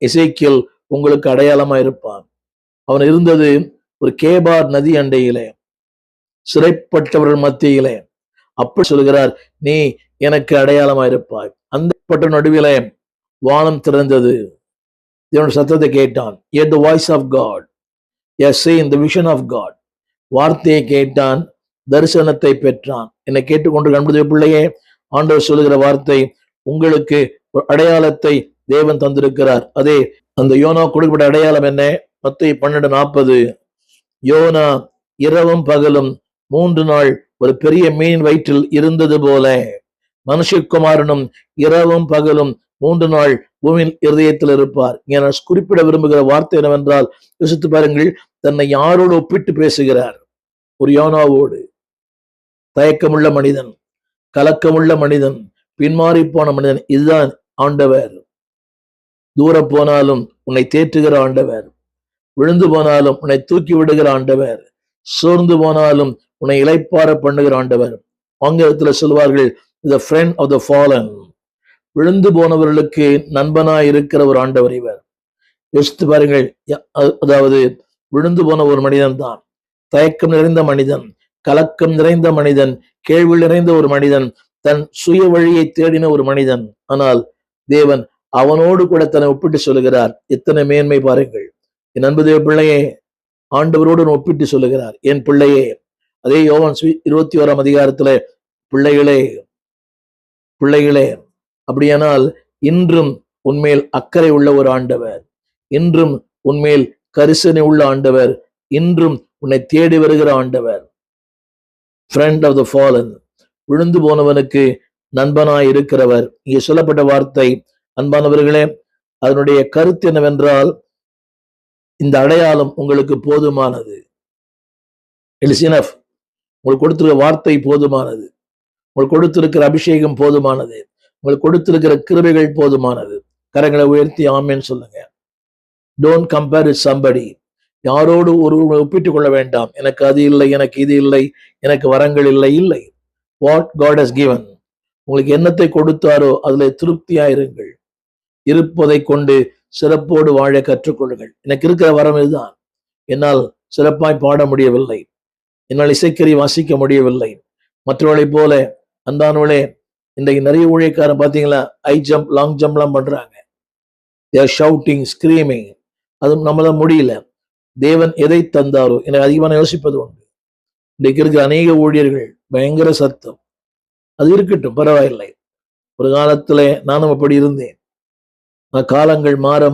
எசேக்கியேல் உங்களுக்கு அடையாளமா இருப்பான். அவன் இருந்தது ஒரு கேபார் நதி அண்டையிலே, சிறைப்பட்டவர்கள் மத்தியிலே. அப்படி சொல்கிறார், நீ எனக்கு அடையாளமா இருப்பாய். அந்த பட்ட நடுவிலே வானம் திறந்தது. தேவனுடைய சத்தத்தை கேட்டான். Hear the voice of God. Yes, say in the vision of God. வார்த்தையை கேட்டான், தரிசனத்தை பெற்றான். என்னை கேட்டுக்கொண்டு அன்புடைய பிள்ளையே, ஆண்டவர் சொல்லுகிற வார்த்தை, உங்களுக்கு ஒரு அடையாளத்தை தேவன் தந்திருக்கிறார். அதே அந்த யோனா கொடுக்கப்பட்ட அடையாளம் என்ன? மத்தேயு 12:40. யோனா இரவும் பகலும் 3 நாள் ஒரு பெரிய மீன் வயிற்றில் இருந்தது போல, மனுஷகுமாரனும் இரவும் பகலும் 3 நாள் பூமியின் இருதயத்தில் இருப்பார். என குறிப்பிட விரும்புகிற வார்த்தை என்னவென்றால், யோசித்து பாருங்கள், தன்னை யாரோடு ஒப்பிட்டு பேசுகிறார்? ஒரு யோனாவோடு. தயக்கமுள்ள மனிதன், கலக்கமுள்ள மனிதன், பின்மாறி போன மனிதன். இதுதான் ஆண்டவர். தூர போனாலும் உன்னை தேற்றுகிற ஆண்டவர், விழுந்து போனாலும் உன்னை தூக்கி விடுகிற ஆண்டவர், சோர்ந்து போனாலும் உன்னை இளைப்பாற பண்ணுகிற ஆண்டவர். ஆங்கிலத்தில் சொல்வார்கள், the friend of the fallen. விழுந்து போனவர்களுக்கு நண்பனாய் இருக்கிற ஒரு ஆண்டவர் இவர். யோசித்து பாருங்கள். அதாவது விழுந்து போன ஒரு மனிதன் தான், தயக்கம் நிறைந்த மனிதன், கலக்கம் நிறைந்த மனிதன், கேள்வி நிறைந்த ஒரு மனிதன், தன் சுய வழியை தேடின ஒரு மனிதன். ஆனால் தேவன் அவனோடு கூட தன்னை ஒப்பிட்டு சொல்லுகிறார். எத்தனை மேன்மை பாருங்கள். என் அன்பு தேவ பிள்ளையே, ஆண்டவரோடு ஒப்பிட்டு சொல்லுகிறார், என் பிள்ளையே. அதே யோவான் 21 பிள்ளைகளே பிள்ளைகளே. அப்படியானால் இன்றும் உன்மேல் அக்கறை உள்ள ஒரு ஆண்டவர், இன்றும் உன்மேல் கரிசனை உள்ள ஆண்டவர், இன்றும் உன்னை தேடி வருகிற ஆண்டவர். ஃப்ரெண்ட் ஆஃப் த ஃபாலன், விழுந்து போனவனுக்கு நண்பனாய் இருக்கிறவர். இங்கே சொல்லப்பட்ட வார்த்தை, அன்பானவர்களே, அதனுடைய கருத்து என்னவென்றால், இந்த அடையாளம் உங்களுக்கு போதுமானது. It is enough. உங்களுக்கு கொடுத்திருக்கிற வார்த்தை போதுமானது, உங்களுக்கு கொடுத்திருக்கிற அபிஷேகம் போதுமானது, உங்களுக்கு கொடுத்திருக்கிற கிருபைகள் போதுமானது. கரங்களை உயர்த்தி ஆமென் சொல்லுங்க. Don't compare with somebody. யாரோடு ஒருவரை ஒப்பிட்டுக் கொள்ள வேண்டாம். எனக்கு அது இல்லை, எனக்கு இது இல்லை, எனக்கு வரங்கள் இல்லை. இல்லை. வாட் காட் ஹஸ் given, உங்களுக்கு என்னத்தை கொடுத்தாரோ அதுல திருப்தியா இருங்கள். இருப்பதை கொண்டு சிறப்போடு வாழ கற்றுக்கொள்ளுங்கள். எனக்கு இருக்கிற வரம் இதுதான். என்னால் சிறப்பாய் பாட முடியவில்லை, என்னால் இசைக்கறி வாசிக்க முடியவில்லை மற்றவர்களைப் போல. அன்பானவர்களே, இன்றைக்கு நிறைய ஊழியக்காரன் பார்த்தீங்களா, ஹை ஜம்ப், லாங் ஜம்ப்லாம் பண்றாங்க. they are shouting, screaming. அது நம்மளால முடியல. தேவன் எதை தந்தாரோ, எனக்கு அதிகமான யோசிப்பது உண்டு. இன்றைக்கு இருக்கிற அநேக ஊழியர்கள் பயங்கர சத்தம். அது இருக்கட்டும், பரவாயில்லை. ஒரு காலத்துல நானும் அப்படி இருந்தேன். காலங்கள் மாற